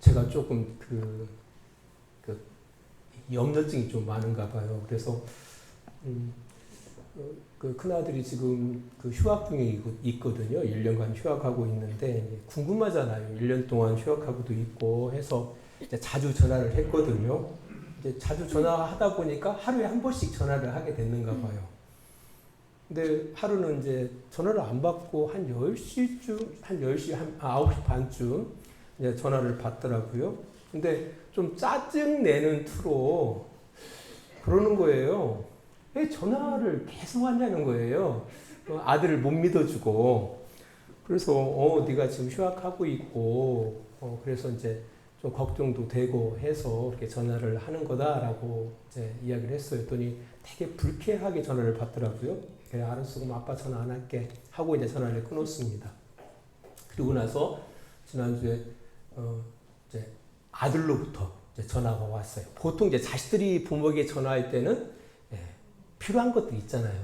제가 조금 그 염려증이 좀 많은가 봐요. 그래서 그 큰아들이 지금 그 휴학 중에 있거든요. 1년간 휴학하고 있는데 궁금하잖아요. 1년 동안 휴학하고도 있고 해서 이제 자주 전화를 했거든요. 이제 자주 전화하다 보니까 하루에 한 번씩 전화를 하게 됐는가 봐요. 근데 하루는 이제 전화를 안 받고 한 10시쯤, 한 10시, 한 9시 반쯤 이제 전화를 받더라고요. 근데 좀 짜증내는 투로 그러는 거예요. 왜 전화를 계속 하냐는 거예요. 아들을 못 믿어주고. 그래서, 네가 지금 휴학하고 있고, 그래서 이제 좀 걱정도 되고 해서 이렇게 전화를 하는 거다라고 이제 이야기를 했어요. 했더니 되게 불쾌하게 전화를 받더라고요. 그래, 알았어. 그럼 아빠 전화 안 할게. 하고 이제 전화를 끊었습니다. 그리고 나서 지난주에, 이제 아들로부터 이제 전화가 왔어요. 보통 이제 자식들이 부모에게 전화할 때는 필요한 것들 있잖아요.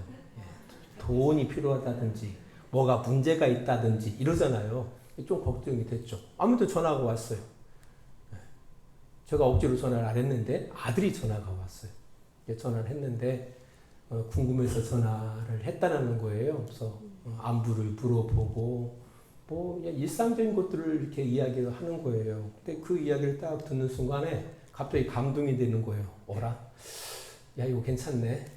돈이 필요하다든지, 뭐가 문제가 있다든지 이러잖아요. 좀 걱정이 됐죠. 아무튼 전화가 왔어요. 제가 억지로 전화를 안 했는데 아들이 전화가 왔어요. 전화를 했는데 궁금해서 전화를 했다는 거예요. 그래서 안부를 물어보고 뭐 그냥 일상적인 것들을 이렇게 이야기를 하는 거예요. 근데 그 이야기를 딱 듣는 순간에 갑자기 감동이 되는 거예요. 어라? 야, 이거 괜찮네.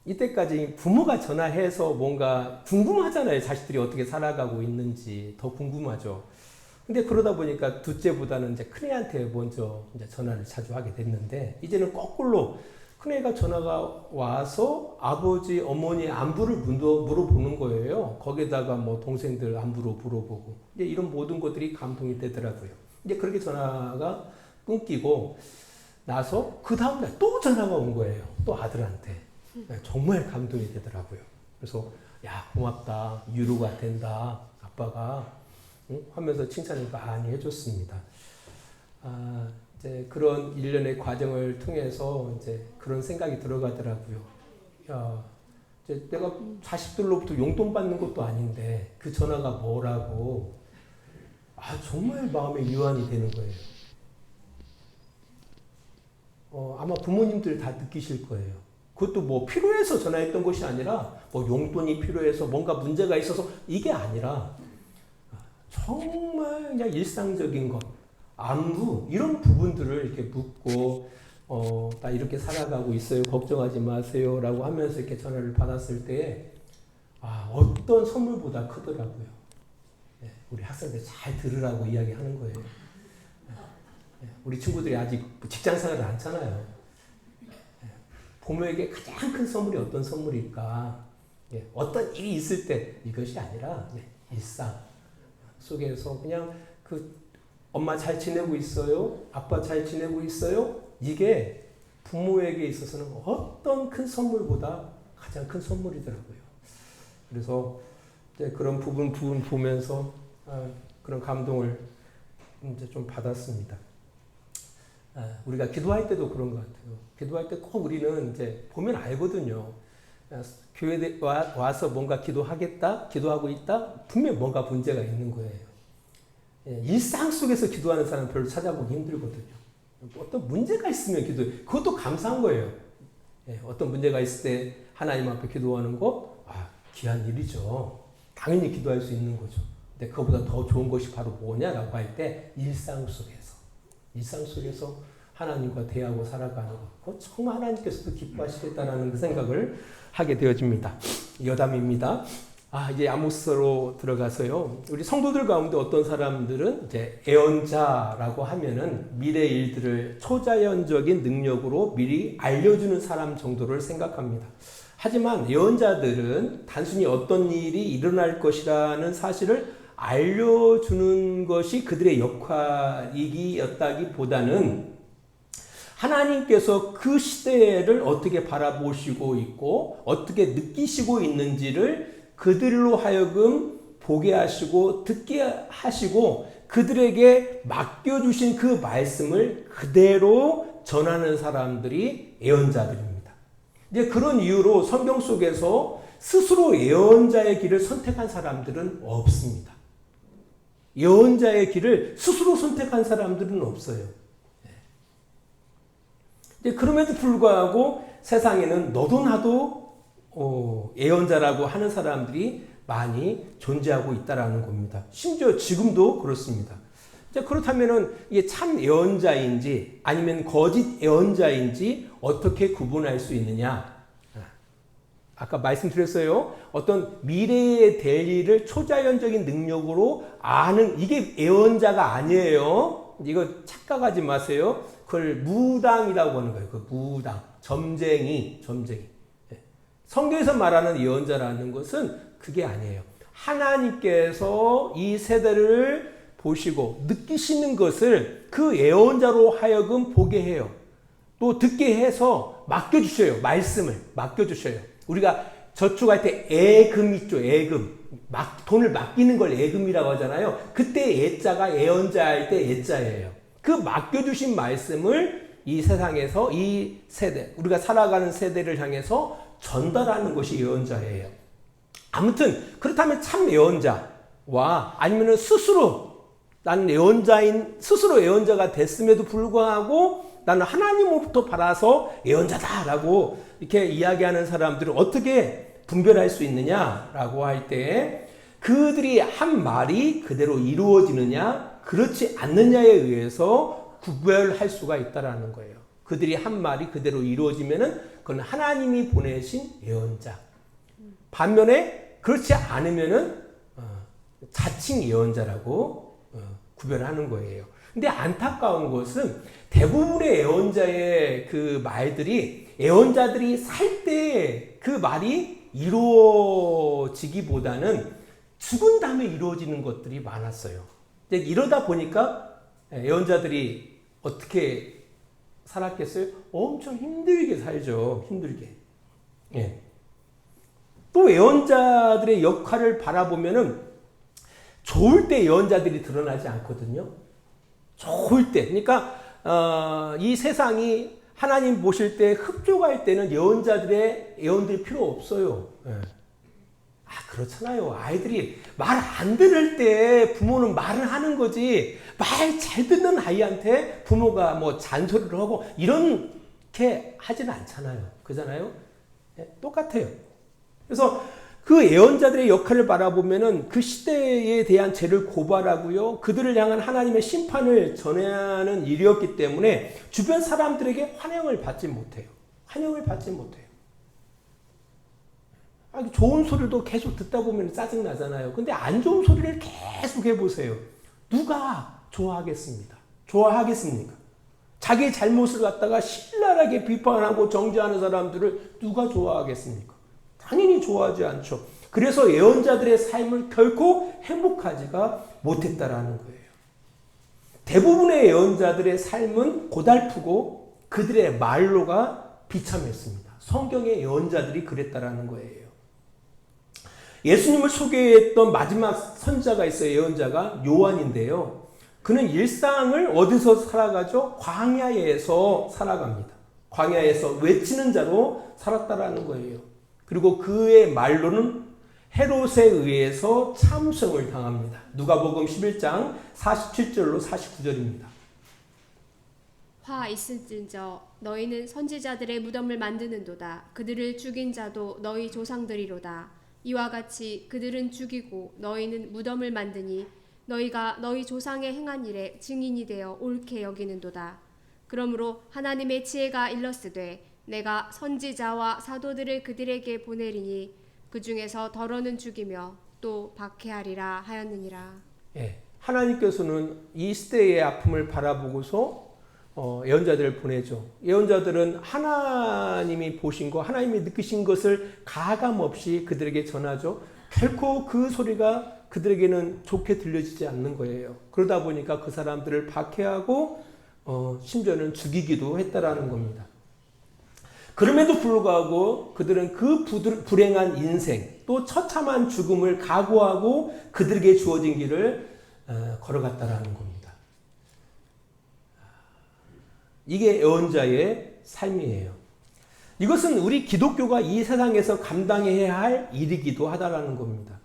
이때까지 부모가 전화해서 뭔가 궁금하잖아요. 자식들이 어떻게 살아가고 있는지 더 궁금하죠. 근데 그러다 보니까 둘째보다는 이제 큰애한테 먼저 이제 전화를 자주 하게 됐는데, 이제는 거꾸로 큰애가 전화가 와서 아버지, 어머니 안부를 물어보는 거예요. 거기다가 뭐 동생들 안부로 물어보고. 이제 이런 모든 것들이 감동이 되더라고요. 이제 그렇게 전화가 끊기고 나서 그 다음날 또 전화가 온 거예요. 또 아들한테. 정말 감동이 되더라고요. 그래서 야, 고맙다. 위로가 된다. 아빠가. 응? 하면서 칭찬을 많이 해줬습니다. 이제 그런 일련의 과정을 통해서 이제 그런 생각이 들어가더라고요. 야, 이제 내가 자식들로부터 용돈 받는 것도 아닌데 그 전화가 뭐라고. 정말 마음에 유안이 되는 거예요. 아마 부모님들 다 느끼실 거예요. 그것도 뭐 필요해서 전화했던 것이 아니라 뭐 용돈이 필요해서 뭔가 문제가 있어서 이게 아니라 정말 그냥 일상적인 것, 안부 이런 부분들을 이렇게 묻고 나 이렇게 살아가고 있어요. 걱정하지 마세요라고 하면서 이렇게 전화를 받았을 때 어떤 선물보다 크더라고요. 우리 학생들 잘 들으라고 이야기하는 거예요. 우리 친구들이 아직 직장 생활을 안 하잖아요. 부모에게 가장 큰 선물이 어떤 선물일까? 어떤 일이 있을 때 이것이 아니라 일상 속에서 그냥 그 엄마 잘 지내고 있어요? 아빠 잘 지내고 있어요? 이게 부모에게 있어서는 어떤 큰 선물보다 가장 큰 선물이더라고요. 그래서 이제 그런 부분 보면서 그런 감동을 이제 좀 받았습니다. 우리가 기도할 때도 그런 것 같아요. 기도할 때 꼭 우리는 이제 보면 알거든요. 교회에 와서 뭔가 기도하고 있다? 분명 뭔가 문제가 있는 거예요. 일상 속에서 기도하는 사람 별로 찾아보기 힘들거든요. 어떤 문제가 있으면 기도해요. 그것도 감사한 거예요. 어떤 문제가 있을 때 하나님 앞에 기도하는 거, 귀한 일이죠. 당연히 기도할 수 있는 거죠. 근데 그거보다 더 좋은 것이 바로 뭐냐라고 할 때 일상 속에서 하나님과 대하고 살아가는 것, 정말 하나님께서도 기뻐하시겠다라는 그 생각을 하게 되어집니다. 여담입니다. 이제 아모스로 들어가서요. 우리 성도들 가운데 어떤 사람들은 이제 예언자라고 하면은 미래 일들을 초자연적인 능력으로 미리 알려주는 사람 정도를 생각합니다. 하지만 예언자들은 단순히 어떤 일이 일어날 것이라는 사실을 알려주는 것이 그들의 역할이었다기보다는 하나님께서 그 시대를 어떻게 바라보시고 있고 어떻게 느끼시고 있는지를 그들로 하여금 보게 하시고 듣게 하시고 그들에게 맡겨주신 그 말씀을 그대로 전하는 사람들이 예언자들입니다. 이제 그런 이유로 성경 속에서 스스로 예언자의 길을 선택한 사람들은 없습니다. 예언자의 길을 스스로 선택한 사람들은 없어요. 그럼에도 불구하고 세상에는 너도 나도 예언자라고 하는 사람들이 많이 존재하고 있다라는 겁니다. 심지어 지금도 그렇습니다. 자, 그렇다면은 이게 참 예언자인지 아니면 거짓 예언자인지 어떻게 구분할 수 있느냐? 아까 말씀드렸어요. 어떤 미래에 될 일을 초자연적인 능력으로 아는 이게 예언자가 아니에요. 이거 착각하지 마세요. 그걸 무당이라고 하는 거예요. 그 무당, 점쟁이. 성경에서 말하는 예언자라는 것은 그게 아니에요. 하나님께서 이 세대를 보시고 느끼시는 것을 그 예언자로 하여금 보게 해요. 또 듣게 해서 맡겨주셔요. 말씀을 맡겨주셔요. 우리가 저축할 때 예금 있죠. 예금. 돈을 맡기는 걸 예금이라고 하잖아요. 그때 예자가 예언자 할 때 예자예요. 그 맡겨주신 말씀을 이 세상에서 이 세대, 우리가 살아가는 세대를 향해서 전달하는 것이 예언자예요. 아무튼 그렇다면 참 예언자와 아니면 스스로 나는 예언자인 스스로 예언자가 됐음에도 불구하고 나는 하나님으로부터 받아서 예언자다라고 이렇게 이야기하는 사람들을 어떻게 분별할 수 있느냐라고 할 때 그들이 한 말이 그대로 이루어지느냐 그렇지 않느냐에 의해서 구별할 수가 있다라는 거예요. 그들이 한 말이 그대로 이루어지면은 그건 하나님이 보내신 예언자. 반면에 그렇지 않으면은 자칭 예언자라고 구별하는 거예요. 근데 안타까운 것은 대부분의 예언자의 그 말들이 예언자들이 살 때 그 말이 이루어지기보다는 죽은 다음에 이루어지는 것들이 많았어요. 이러다 보니까 예언자들이 어떻게 살았겠어요? 엄청 힘들게 살죠. 힘들게. 예. 또 예언자들의 역할을 바라보면은 좋을 때 예언자들이 드러나지 않거든요. 좋을 때. 그러니까 이 세상이 하나님 보실 때 흡족할 때는 예언들이 필요 없어요. 예. 그렇잖아요. 아이들이 말 안 들을 때 부모는 말을 하는 거지. 말 잘 듣는 아이한테 부모가 뭐 잔소리를 하고 이렇게 하지는 않잖아요. 그잖아요. 예, 똑같아요. 그래서 그 예언자들의 역할을 바라보면은 그 시대에 대한 죄를 고발하고요. 그들을 향한 하나님의 심판을 전하는 일이었기 때문에 주변 사람들에게 환영을 받지 못해요. 좋은 소리도 계속 듣다 보면 짜증 나잖아요. 근데 안 좋은 소리를 계속 해보세요. 누가 좋아하겠습니까? 자기의 잘못을 갖다가 신랄하게 비판하고 정죄하는 사람들을 누가 좋아하겠습니까? 당연히 좋아하지 않죠. 그래서 예언자들의 삶을 결코 행복하지가 못했다라는 거예요. 대부분의 예언자들의 삶은 고달프고 그들의 말로가 비참했습니다. 성경의 예언자들이 그랬다라는 거예요. 예수님을 소개했던 마지막 선자가 있어요. 예언자가 요한인데요. 그는 일상을 어디서 살아가죠? 광야에서 살아갑니다. 광야에서 외치는 자로 살았다라는 거예요. 그리고 그의 말로는 헤롯에 의해서 참성을 당합니다. 누가복음 11장 47절로 49절입니다. 화 있을진저 너희는 선지자들의 무덤을 만드는도다. 그들을 죽인 자도 너희 조상들이로다. 이와 같이 그들은 죽이고 너희는 무덤을 만드니 너희가 너희 조상의 행한 일에 증인이 되어 옳게 여기는도다. 그러므로 하나님의 지혜가 일렀으되 내가 선지자와 사도들을 그들에게 보내리니 그 중에서 더러는 죽이며 또 박해하리라 하였느니라. 예, 하나님께서는 이 시대의 아픔을 바라보고서 예언자들을 보내죠. 예언자들은 하나님이 보신 거, 하나님이 느끼신 것을 가감없이 그들에게 전하죠. 결코 그 소리가 그들에게는 좋게 들려지지 않는 거예요. 그러다 보니까 그 사람들을 박해하고 심지어는 죽이기도 했다라는 겁니다. 그럼에도 불구하고 그들은 그 불행한 인생 또 처참한 죽음을 각오하고 그들에게 주어진 길을 걸어갔다라는 겁니다. 이게 예언자의 삶이에요. 이것은 우리 기독교가 이 세상에서 감당해야 할 일이기도 하다라는 겁니다.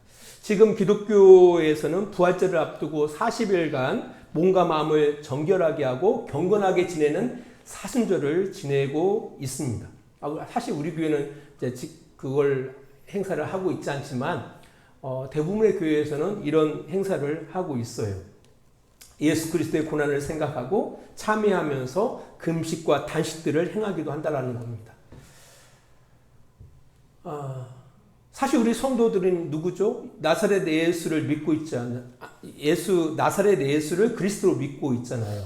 지금 기독교에서는 부활절을 앞두고 40일간 몸과 마음을 정결하게 하고 경건하게 지내는 사순절을 지내고 있습니다. 사실 우리 교회는 이제 그걸 행사를 하고 있지 않지만 대부분의 교회에서는 이런 행사를 하고 있어요. 예수 그리스도의 고난을 생각하고 참여하면서 금식과 단식들을 행하기도 한다라는 겁니다. 사실 우리 성도들은 누구죠? 나사렛 예수를 믿고 있지 않나? 나사렛 예수를 그리스도로 믿고 있잖아요.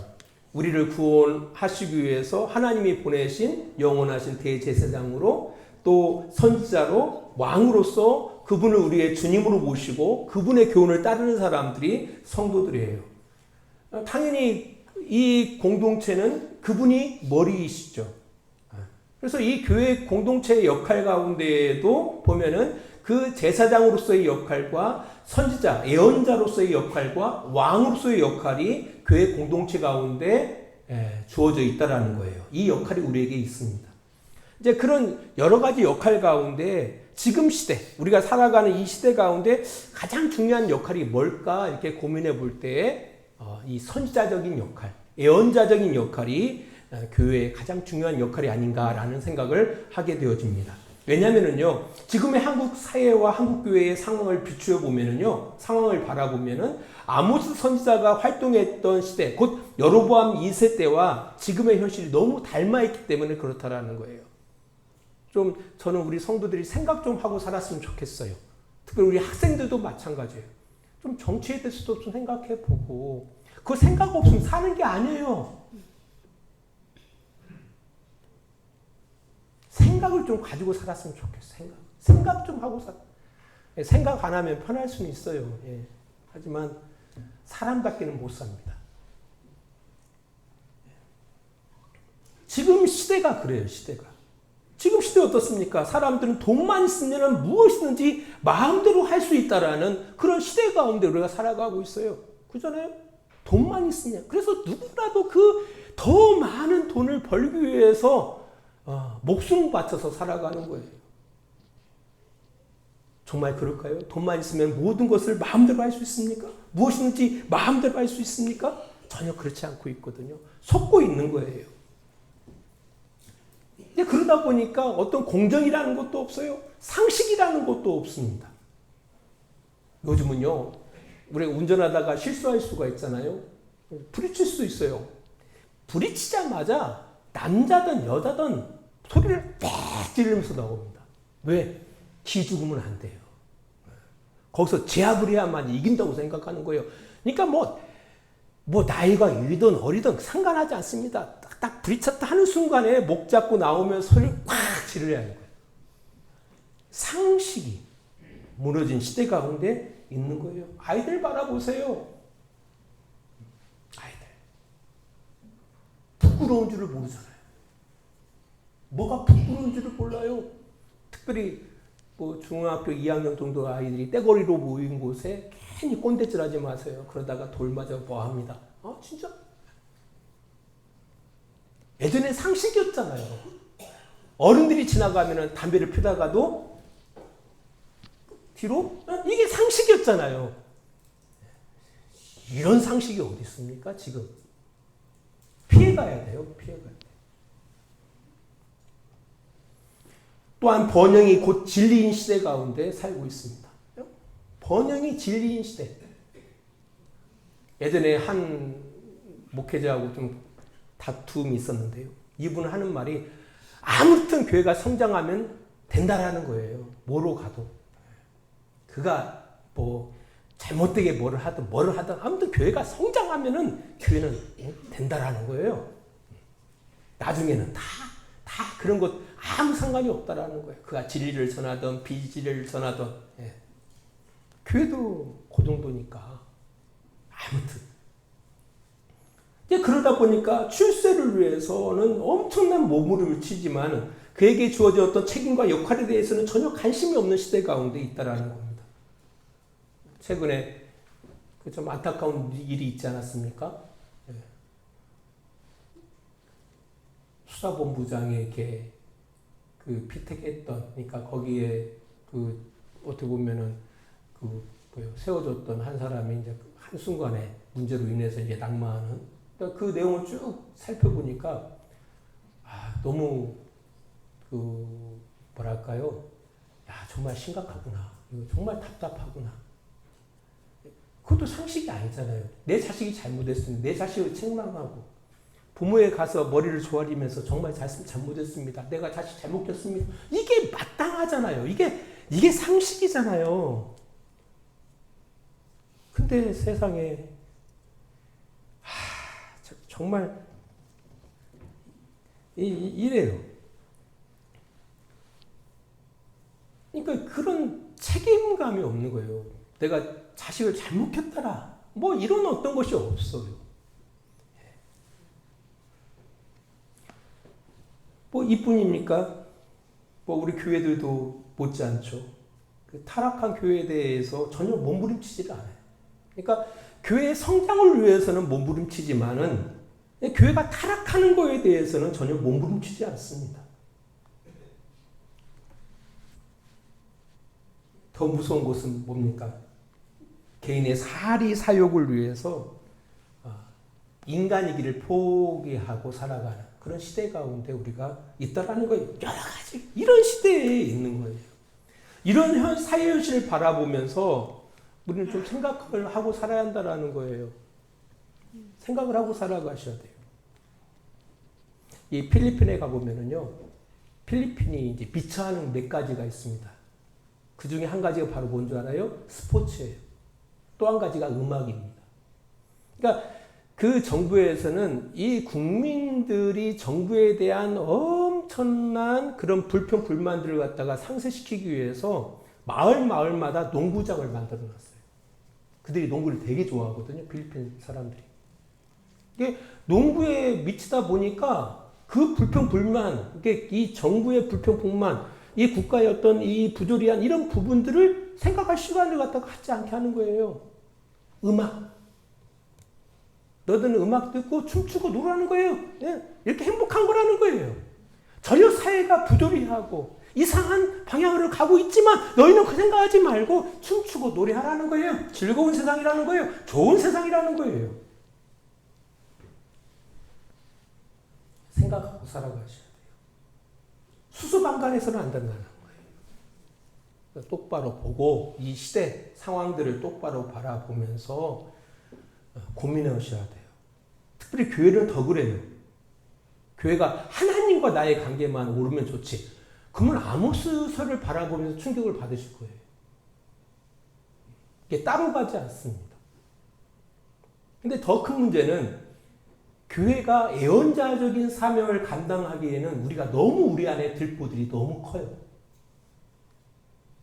우리를 구원하시기 위해서 하나님이 보내신 영원하신 대제사장으로 또 선지자로 왕으로서 그분을 우리의 주님으로 모시고 그분의 교훈을 따르는 사람들이 성도들이에요. 당연히 이 공동체는 그분이 머리이시죠. 그래서 이 교회 공동체의 역할 가운데에도 보면은 그 제사장으로서의 역할과 선지자, 예언자로서의 역할과 왕으로서의 역할이 교회 공동체 가운데 주어져 있다라는 거예요. 이 역할이 우리에게 있습니다. 이제 그런 여러 가지 역할 가운데 지금 시대, 우리가 살아가는 이 시대 가운데 가장 중요한 역할이 뭘까 이렇게 고민해 볼 때 이 선지자적인 역할, 예언자적인 역할이 교회의 가장 중요한 역할이 아닌가라는 생각을 하게 되어집니다. 왜냐면은요, 지금의 한국 사회와 한국 교회의 상황을 비추어 보면은요, 상황을 바라보면은 아모스 선지자가 활동했던 시대, 곧 여로보암 2세 때와 지금의 현실이 너무 닮아있기 때문에 그렇다라는 거예요. 좀 저는 우리 성도들이 생각 좀 하고 살았으면 좋겠어요. 특별히 우리 학생들도 마찬가지예요. 좀 정치에 대해서도 좀 생각해 보고, 그 생각 없으면 사는 게 아니에요. 생각을 좀 가지고 살았으면 좋겠어요. 생각 좀 하고 생각 안 하면 편할 수는 있어요. 예. 하지만 사람답게는 못 삽니다. 지금 시대가 그래요. 지금 시대 어떻습니까? 사람들은 돈만 있으면 무엇이든지 마음대로 할 수 있다라는 그런 시대 가운데 우리가 살아가고 있어요. 그잖아요? 돈만 있으면. 그래서 누구라도 그 더 많은 돈을 벌기 위해서 목숨 바쳐서 살아가는 거예요. 정말 그럴까요? 돈만 있으면 모든 것을 마음대로 할 수 있습니까? 무엇이든지 마음대로 할 수 있습니까? 전혀 그렇지 않고 있거든요. 속고 있는 거예요. 그러다 보니까 어떤 공정이라는 것도 없어요. 상식이라는 것도 없습니다. 요즘은요, 우리가 운전하다가 실수할 수가 있잖아요. 부딪힐 수도 있어요. 부딪히자마자 남자든 여자든 소리를 빽 지르면서 나옵니다. 왜? 기 죽으면 안 돼요. 거기서 제압을 해야만 이긴다고 생각하는 거예요. 그러니까 뭐 나이가 이든 어리든 상관하지 않습니다. 딱 부딪혔다 하는 순간에 목 잡고 나오면 소리를 꽉 지르려 하는 거예요. 상식이 무너진 시대 가운데 있는 거예요. 아이들 바라보세요. 아이들. 부끄러운 줄을 모르잖아요. 뭐가 부끄러운 줄을 몰라요. 특별히 중학교 2학년 정도 아이들이 떼거리로 모인 곳에 괜히 꼰대질 하지 마세요. 그러다가 돌 맞아 뭐 합니다. 진짜? 예전에 상식이었잖아요. 어른들이 지나가면 담배를 피다가도 뒤로? 이게 상식이었잖아요. 이런 상식이 어디 있습니까, 지금? 피해가야 돼요, 피해가야 돼요. 또한 번영이 곧 진리인 시대 가운데 살고 있습니다. 번영이 진리인 시대. 예전에 한 목회자하고 좀 다툼이 있었는데요. 이분은 하는 말이 아무튼 교회가 성장하면 된다라는 거예요. 뭐로 가도. 그가 잘못되게 뭐를 하든 아무튼 교회가 성장하면은 교회는 된다라는 거예요. 나중에는 다 그런 것 아무 상관이 없다라는 거예요. 그가 진리를 전하든 비진리를 전하든. 예. 교회도 그 정도니까. 아무튼. 그러다 보니까 출세를 위해서는 엄청난 몸부림을 치지만 그에게 주어진 어떤 책임과 역할에 대해서는 전혀 관심이 없는 시대 가운데 있다라는 겁니다. 최근에 좀 안타까운 일이 있지 않았습니까? 예. 수사본부장에게 피택했던, 그러니까 거기에 어떻게 보면은 세워줬던 한 사람이 이제 한순간에 문제로 인해서 이제 낙마하는, 그러니까 그 내용을 쭉 살펴보니까 너무 뭐랄까요? 정말 심각하구나. 이거 정말 답답하구나. 그것도 상식이 아니잖아요. 내 자식이 잘못했으면 내 자식을 책망하고, 부모에 가서 머리를 조아리면서 정말 잘못했습니다. 내가 자식 잘못했습니다. 이게 마땅하잖아요. 이게 상식이잖아요. 근데 세상에 정말 이래요. 그러니까 그런 책임감이 없는 거예요. 내가 자식을 잘못 키웠더라. 뭐 이런 어떤 것이 없어요. 뭐 이뿐입니까? 뭐 우리 교회들도 못지않죠. 그 타락한 교회에 대해서 전혀 몸부림치지를 않아요. 그러니까 교회의 성장을 위해서는 몸부림치지만은 교회가 타락하는 거에 대해서는 전혀 몸부림치지 않습니다. 더 무서운 것은 뭡니까? 개인의 사리 사욕을 위해서 인간이기를 포기하고 살아가는 그런 시대 가운데 우리가 있다라는 거예요. 여러 가지 이런 시대에 있는 거예요. 이런 사회 현실을 바라보면서 우리는 좀 생각을 하고 살아야 한다라는 거예요. 생각을 하고 살아가셔야 돼요. 이 필리핀에 가보면은요, 필리핀이 이제 비처하는 몇 가지가 있습니다. 그 중에 한 가지가 바로 뭔 줄 알아요? 스포츠예요. 또 한 가지가 음악입니다. 그러니까 그 정부에서는 이 국민들이 정부에 대한 엄청난 그런 불평, 불만들을 갖다가 상쇄시키기 위해서 마을마다 농구장을 만들어 놨어요. 그들이 농구를 되게 좋아하거든요. 필리핀 사람들이. 이게 농구에 미치다 보니까 그 불평, 불만, 이게 이 정부의 불평, 불만, 이 국가의 어떤 이 부조리한 이런 부분들을 생각할 시간을 갖다가 갖지 않게 하는 거예요. 음악. 너희들은 음악 듣고 춤추고 노래하는 거예요. 예, 이렇게 행복한 거라는 거예요. 전혀 사회가 부조리하고 이상한 방향으로 가고 있지만 너희는 그 생각하지 말고 춤추고 노래하라는 거예요. 즐거운 세상이라는 거예요. 좋은 세상이라는 거예요. 생각하고 살아가셔야 돼요. 수수방관해서는 안 된다는 거예요. 똑바로 보고 이 시대 상황들을 똑바로 바라보면서 고민하셔야 돼요. 특별히 교회는 더 그래요. 교회가 하나님과 나의 관계만 오르면 좋지. 그러면 아모스서를 바라보면서 충격을 받으실 거예요. 이게 따로 가지 않습니다. 근데 더 큰 문제는 교회가 예언자적인 사명을 감당하기에는 우리가 너무 우리 안에 들보들이 너무 커요.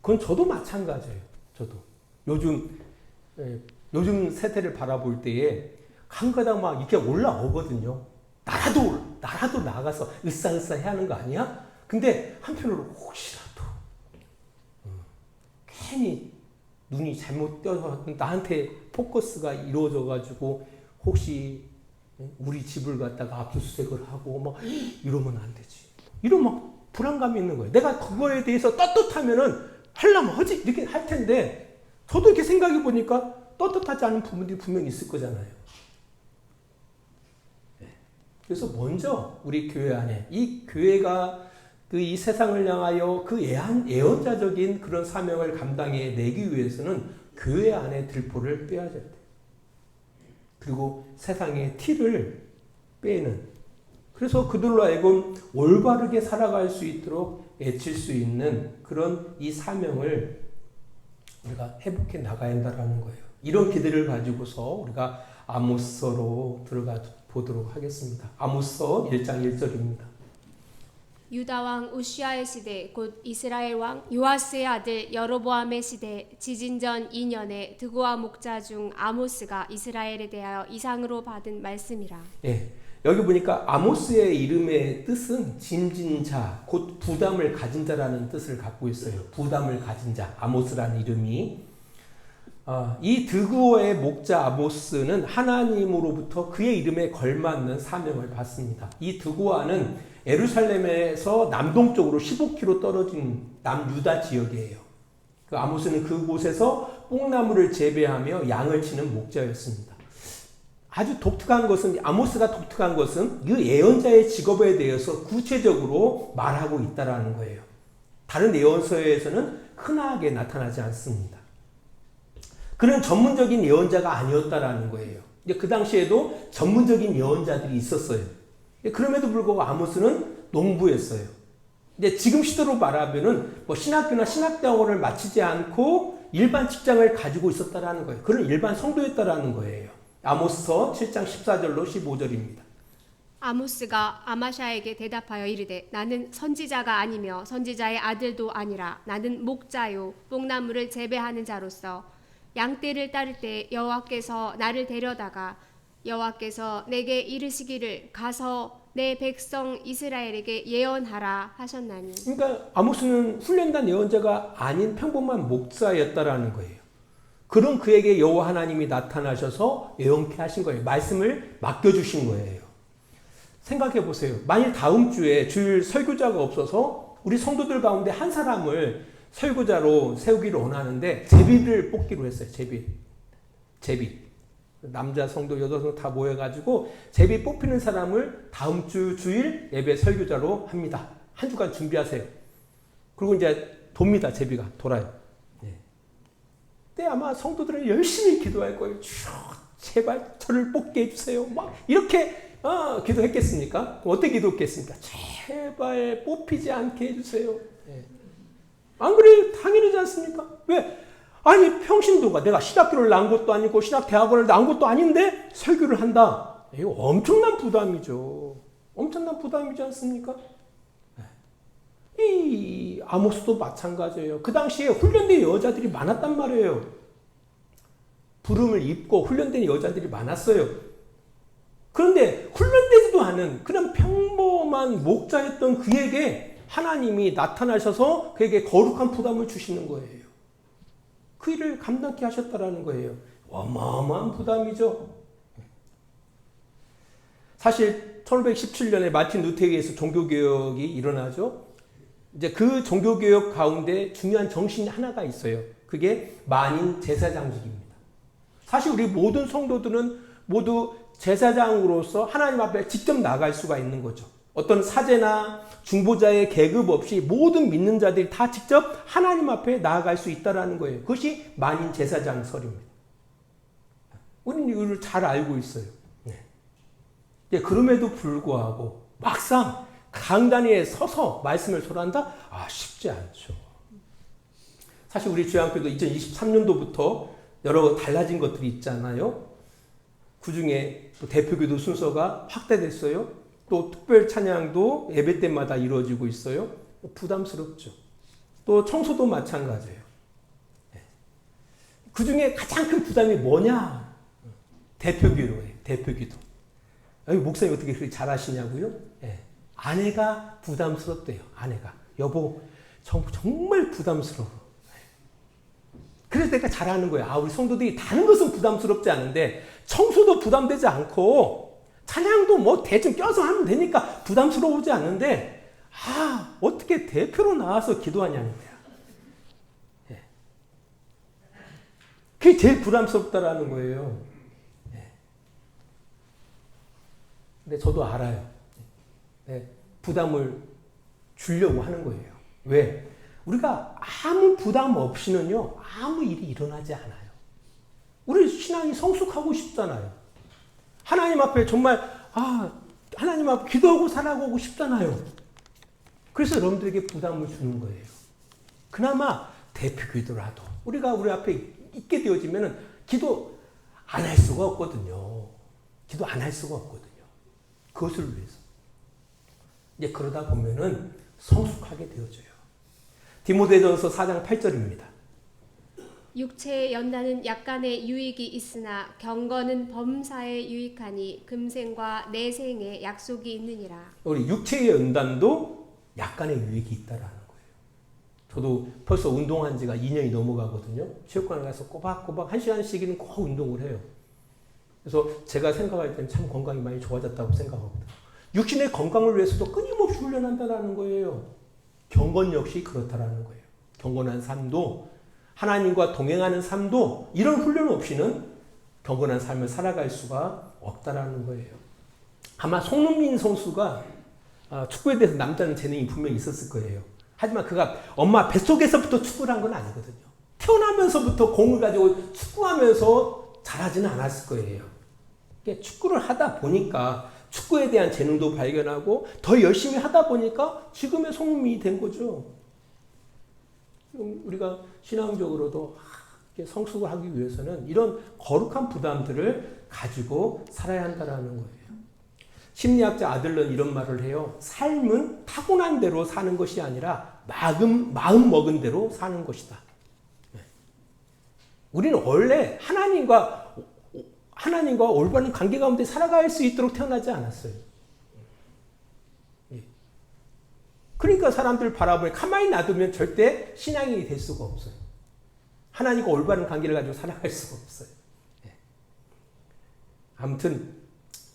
그건 저도 마찬가지예요. 저도. 요즘 세태를 바라볼 때에 한가닥 막 이렇게 올라오거든요. 나라도 나가서 으쌰으쌰 해야 하는 거 아니야? 근데 한편으로 혹시라도 괜히 눈이 잘못 떠서 나한테 포커스가 이루어져가지고 혹시 우리 집을 갖다가 압수수색을 하고 막 이러면 안 되지. 이런 막 불안감이 있는 거예요. 내가 그거에 대해서 떳떳하면은 하려면 하지 이렇게 할 텐데 저도 이렇게 생각해 보니까 떳떳하지 않은 부분들이 분명히 있을 거잖아요. 그래서 먼저 우리 교회 안에 이 교회가 이 세상을 향하여 그 예언자적인 그런 사명을 감당해 내기 위해서는 교회 안에 들보를 빼야져야 돼요. 그리고 세상의 티를 빼는. 그래서 그들로 하여금 올바르게 살아갈 수 있도록 애칠 수 있는 그런 이 사명을 우리가 회복해 나가야 한다는 거예요. 이런 기대를 가지고서 우리가 아모스서로 들어가 보도록 하겠습니다. 아모스서 1장 1절입니다. 유다 왕 우시아의 시대 곧 이스라엘 왕 요아스의 아들 여로보암의 시대 지진 전 2년에 드고아 목자 중 아모스가 이스라엘에 대하여 이상으로 받은 말씀이라. 예, 여기 보니까 아모스의 이름의 뜻은 짐진 자, 곧 부담을 가진 자라는 뜻을 갖고 있어요. 부담을 가진 자, 아모스라는 이름이. 이 드고아의 목자 아모스는 하나님으로부터 그의 이름에 걸맞는 사명을 받습니다. 이 드고아는 예루살렘에서 남동쪽으로 15km 떨어진 남유다 지역이에요. 그 아모스는 그곳에서 뽕나무를 재배하며 양을 치는 목자였습니다. 아주 독특한 것은, 아모스가 독특한 것은 이 예언자의 직업에 대해서 구체적으로 말하고 있다는 거예요. 다른 예언서에서는 흔하게 나타나지 않습니다. 그는 전문적인 예언자가 아니었다라는 거예요. 이제 그 당시에도 전문적인 예언자들이 있었어요. 그럼에도 불구하고 아모스는 농부였어요. 근데 지금 시대로 말하면은 뭐 신학교나 신학대학원을 마치지 않고 일반 직장을 가지고 있었다라는 거예요. 그런 일반 성도였다라는 거예요. 아모스서 7장 14절로 15절입니다. 아모스가 아마샤에게 대답하여 이르되 나는 선지자가 아니며 선지자의 아들도 아니라 나는 목자요 뽕나무를 재배하는 자로서 양떼를 따를 때 여호와께서 나를 데려다가 여호와께서 내게 이르시기를 가서 내 백성 이스라엘에게 예언하라 하셨나니. 그러니까 아모스는 훈련된 예언자가 아닌 평범한 목자였다라는 거예요. 그런 그에게 여호와 하나님이 나타나셔서 예언케 하신 거예요. 말씀을 맡겨주신 거예요. 생각해 보세요. 만일 다음 주에 주일 설교자가 없어서 우리 성도들 가운데 한 사람을 설교자로 세우기를 원하는데 제비를 뽑기로 했어요. 제비. 남자 성도, 여자 성도 다 모여가지고 제비 뽑히는 사람을 다음 주 주일 예배 설교자로 합니다. 한 주간 준비하세요. 그리고 이제 돕니다. 제비가 돌아요. 그때 아마 성도들은 열심히 기도할 거예요. 주여, 제발 저를 뽑게 해주세요. 막 이렇게 기도했겠습니까? 어떻게 기도했겠습니까? 제발 뽑히지 않게 해주세요. 안 그래요? 당연하지 않습니까? 왜? 아니 평신도가 내가 신학교를 나온 것도 아니고 신학대학원을 나온 것도 아닌데 설교를 한다. 이거 엄청난 부담이죠. 엄청난 부담이지 않습니까? 이 아모스도 마찬가지예요. 그 당시에 훈련된 여자들이 많았단 말이에요. 부름을 입고 훈련된 여자들이 많았어요. 그런데 훈련되지도 않은 그냥 평범한 목자였던 그에게 하나님이 나타나셔서 그에게 거룩한 부담을 주시는 거예요. 그 일을 감당케 하셨다라는 거예요. 어마어마한 부담이죠. 사실 1517년에 마틴 루터에 의해서 종교개혁이 일어나죠. 이제 그 종교개혁 가운데 중요한 정신이 하나가 있어요. 그게 만인 제사장직입니다. 사실 우리 모든 성도들은 모두 제사장으로서 하나님 앞에 직접 나갈 수가 있는 거죠. 어떤 사제나 중보자의 계급 없이 모든 믿는 자들이 다 직접 하나님 앞에 나아갈 수 있다는 거예요. 그것이 만인 제사장설입니다. 우리는 이걸 잘 알고 있어요. 그럼에도 불구하고 막상 강단위에 서서 말씀을 전한다? 쉽지 않죠. 사실 우리 주양교도 2023년도부터 여러 달라진 것들이 있잖아요. 그 중에 또 대표교도 순서가 확대됐어요. 또 특별 찬양도 예배 때마다 이루어지고 있어요. 부담스럽죠. 또 청소도 마찬가지예요. 그 중에 가장 큰 부담이 뭐냐? 대표기도예요. 대표기도. 목사님 어떻게 그렇게 잘하시냐고요? 아내가 부담스럽대요. 아내가. 여보, 정말 부담스러워. 그래서 내가 잘하는 거야. 우리 성도들이 다른 것은 부담스럽지 않은데 청소도 부담되지 않고 찬양도 뭐 대충 껴서 하면 되니까 부담스러우지 않는데 어떻게 대표로 나와서 기도하냐는 거야. 그게 제일 부담스럽다라는 거예요. 근데 저도 알아요. 부담을 주려고 하는 거예요. 왜? 우리가 아무 부담 없이는요, 아무 일이 일어나지 않아요. 우리 신앙이 성숙하고 싶잖아요. 하나님 앞에 정말, 하나님 앞에 기도하고 살아가고 싶잖아요. 그래서 여러분들에게 부담을 주는 거예요. 그나마 대표 기도라도 우리가 우리 앞에 있게 되어지면 기도 안 할 수가 없거든요. 기도 안 할 수가 없거든요. 그것을 위해서. 이제 그러다 보면은 성숙하게 되어져요. 디모데전서 4장 8절입니다. 육체의 연단은 약간의 유익이 있으나 경건은 범사에 유익하니 금생과 내생에 약속이 있느니라. 우리 육체의 연단도 약간의 유익이 있다라는 거예요. 저도 벌써 운동한 지가 2년이 넘어가거든요. 체육관에 가서 꼬박꼬박 1시간씩은 꼭 운동을 해요. 그래서 제가 생각할 때는 참 건강이 많이 좋아졌다고 생각하거든요. 육신의 건강을 위해서도 끊임없이 훈련한다는 거예요. 경건 역시 그렇다라는 거예요. 경건한 삶도 하나님과 동행하는 삶도 이런 훈련 없이는 경건한 삶을 살아갈 수가 없다라는 거예요. 아마 손흥민 선수가 축구에 대해서 남다른 재능이 분명히 있었을 거예요. 하지만 그가 엄마 뱃속에서부터 축구를 한 건 아니거든요. 태어나면서부터 공을 가지고 축구하면서 잘하지는 않았을 거예요. 축구를 하다 보니까 축구에 대한 재능도 발견하고 더 열심히 하다 보니까 지금의 손흥민이 된 거죠. 우리가 신앙적으로도 성숙을 하기 위해서는 이런 거룩한 부담들을 가지고 살아야 한다는 거예요. 심리학자 아들런 이런 말을 해요. 삶은 타고난 대로 사는 것이 아니라 마음 먹은 대로 사는 것이다. 우리는 원래 하나님과 올바른 관계 가운데 살아갈 수 있도록 태어나지 않았어요. 그러니까 사람들 바라보면 가만히 놔두면 절대 신앙인이 될 수가 없어요. 하나님과 올바른 관계를 가지고 살아갈 수가 없어요. 아무튼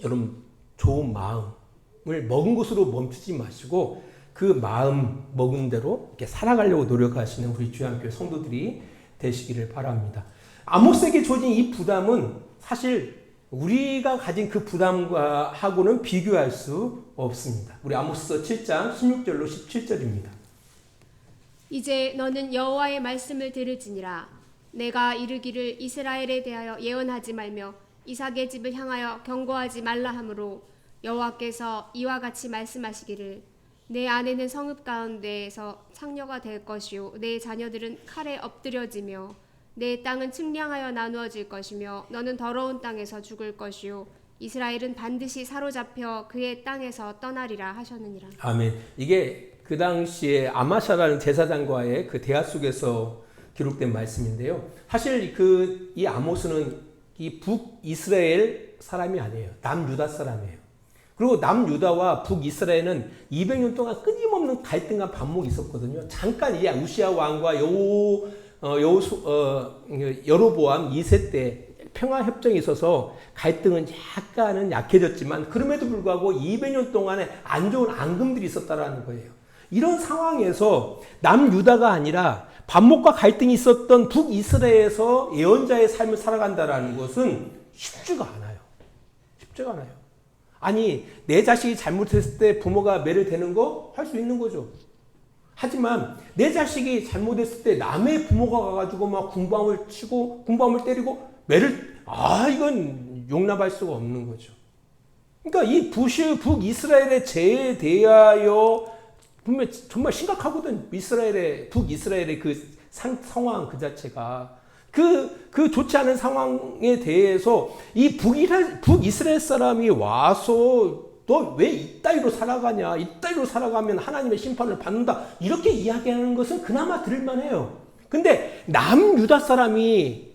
여러분 좋은 마음을 먹은 것으로 멈추지 마시고 그 마음 먹은 대로 이렇게 살아가려고 노력하시는 우리 주양교회 성도들이 되시기를 바랍니다. 아모스에게 주어진 이 부담은 사실 우리가 가진 그 부담과 하고는 비교할 수 없습니다. 우리 아모스서 7장 16절로 17절입니다. 이제 너는 여호와의 말씀을 들을지니라. 내가 이르기를 이스라엘에 대하여 예언하지 말며 이삭의 집을 향하여 경고하지 말라 하므로 여호와께서 이와 같이 말씀하시기를 내 아내는 성읍 가운데에서 창녀가 될 것이요 내 자녀들은 칼에 엎드려지며 내 땅은 측량하여 나누어질 것이며 너는 더러운 땅에서 죽을 것이요 이스라엘은 반드시 사로잡혀 그의 땅에서 떠나리라 하셨느니라. 아멘. 이게 그 당시에 아마샤라는 제사장과의 그 대화 속에서 기록된 말씀인데요. 사실 이 아모스는 이 북이스라엘 사람이 아니에요. 남유다 사람이에요. 그리고 남유다와 북이스라엘은 200년 동안 끊임없는 갈등과 반목이 있었거든요. 잠깐 이제 우시아 왕과 여로보암 2세 때 평화협정이 있어서 갈등은 약간은 약해졌지만 그럼에도 불구하고 200년 동안에 안 좋은 앙금들이 있었다라는 거예요. 이런 상황에서 남유다가 아니라 반목과 갈등이 있었던 북이스라엘에서 예언자의 삶을 살아간다라는 것은 쉽지가 않아요. 쉽지가 않아요. 아니 내 자식이 잘못했을 때 부모가 매를 대는 거 할 수 있는 거죠. 하지만 내 자식이 잘못했을 때 남의 부모가 가가지고 막 궁밤을 치고 궁밤을 때리고 매를 이건 용납할 수가 없는 거죠. 그러니까 이 북이스라엘의 죄에 대하여 분명 정말 심각하거든. 북이스라엘의 그 상황 그 자체가 그 좋지 않은 상황에 대해서 이 북이스라엘 사람이 와서 너 왜 이따위로 살아가냐? 이따위로 살아가면 하나님의 심판을 받는다. 이렇게 이야기하는 것은 그나마 들을만해요. 근데 남유다 사람이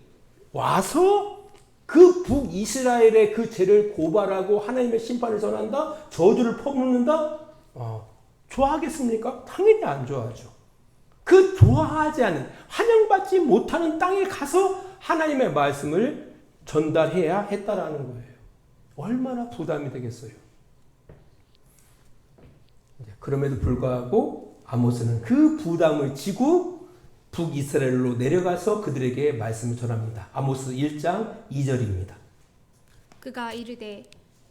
와서 그 북이스라엘의 그 죄를 고발하고 하나님의 심판을 전한다? 저주를 퍼붓는다? 좋아하겠습니까? 당연히 안 좋아하죠. 그 좋아하지 않은, 환영받지 못하는 땅에 가서 하나님의 말씀을 전달해야 했다라는 거예요. 얼마나 부담이 되겠어요. 그럼에도 불구하고 아모스는 그 부담을 지고 북이스라엘로 내려가서 그들에게 말씀을 전합니다. 아모스 1장 2절입니다. 그가 이르되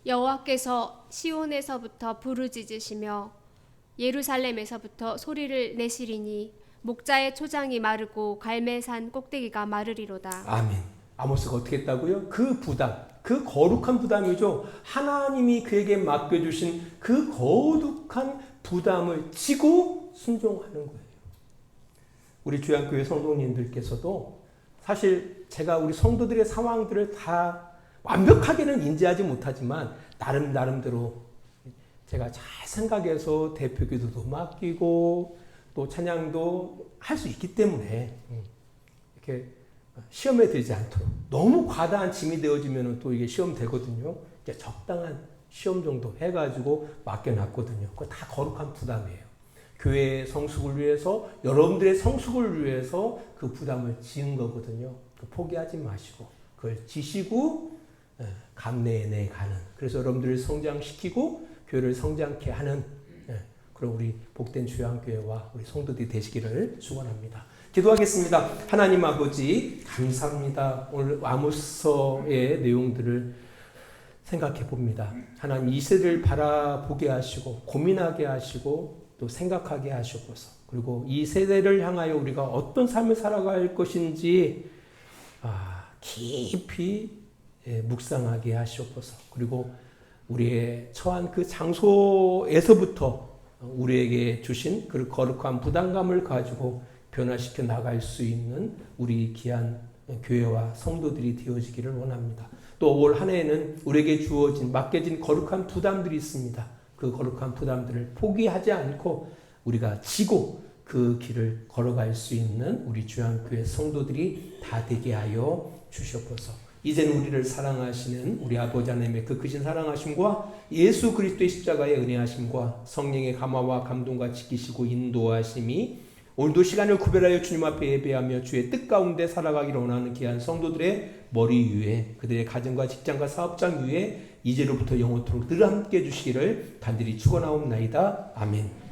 여호와께서 시온에서부터 부르짖으시며 예루살렘에서부터 소리를 내시리니 목자의 초장이 마르고 갈멜산 꼭대기가 마르리로다. 아멘. 아모스가 어떻게 했다고요? 그 부담, 그 거룩한 부담이죠. 하나님이 그에게 맡겨주신 그 거룩한 부담을 지고 순종하는 거예요. 우리 주양교회 성도님들께서도 사실 제가 우리 성도들의 상황들을 다 완벽하게는 인지하지 못하지만 나름대로 제가 잘 생각해서 대표기도도 맡기고 또 찬양도 할 수 있기 때문에 이렇게 시험에 들지 않도록 너무 과다한 짐이 되어지면 또 이게 시험 되거든요. 적당한 시험 정도 해가지고 맡겨놨거든요. 그거 다 거룩한 부담이에요. 교회의 성숙을 위해서 여러분들의 성숙을 위해서 그 부담을 지은 거거든요. 포기하지 마시고 그걸 지시고 감내에 가는 그래서 여러분들을 성장시키고 교회를 성장케 하는 그런 우리 복된 주양교회와 우리 성도들이 되시기를 축원합니다. 기도하겠습니다. 하나님 아버지 감사합니다. 오늘 아모스서의 내용들을 생각해 봅니다. 하나님 이 세대를 바라보게 하시고 고민하게 하시고 또 생각하게 하시옵소서. 그리고 이 세대를 향하여 우리가 어떤 삶을 살아갈 것인지 깊이 묵상하게 하시옵소서. 그리고 우리의 처한 그 장소에서부터 우리에게 주신 그 거룩한 부담감을 가지고 변화시켜 나갈 수 있는 우리 귀한 교회와 성도들이 되어지기를 원합니다. 또 올 한 해에는 우리에게 주어진 맡겨진 거룩한 부담들이 있습니다. 그 거룩한 부담들을 포기하지 않고 우리가 지고 그 길을 걸어갈 수 있는 우리 주양교회 성도들이 다 되게 하여 주시옵소서. 이제는 우리를 사랑하시는 우리 아버지 하나님의 그 크신 사랑하심과 예수 그리스도의 십자가의 은혜하심과 성령의 감화와 감동과 지키시고 인도하심이 오늘도 시간을 구별하여 주님 앞에 예배하며 주의 뜻 가운데 살아가기를 원하는 귀한 성도들의 머리 위에 그들의 가정과 직장과 사업장 위에 이제로부터 영원토록 늘 함께 해주시기를 간절히 축원하옵나이다. 아멘.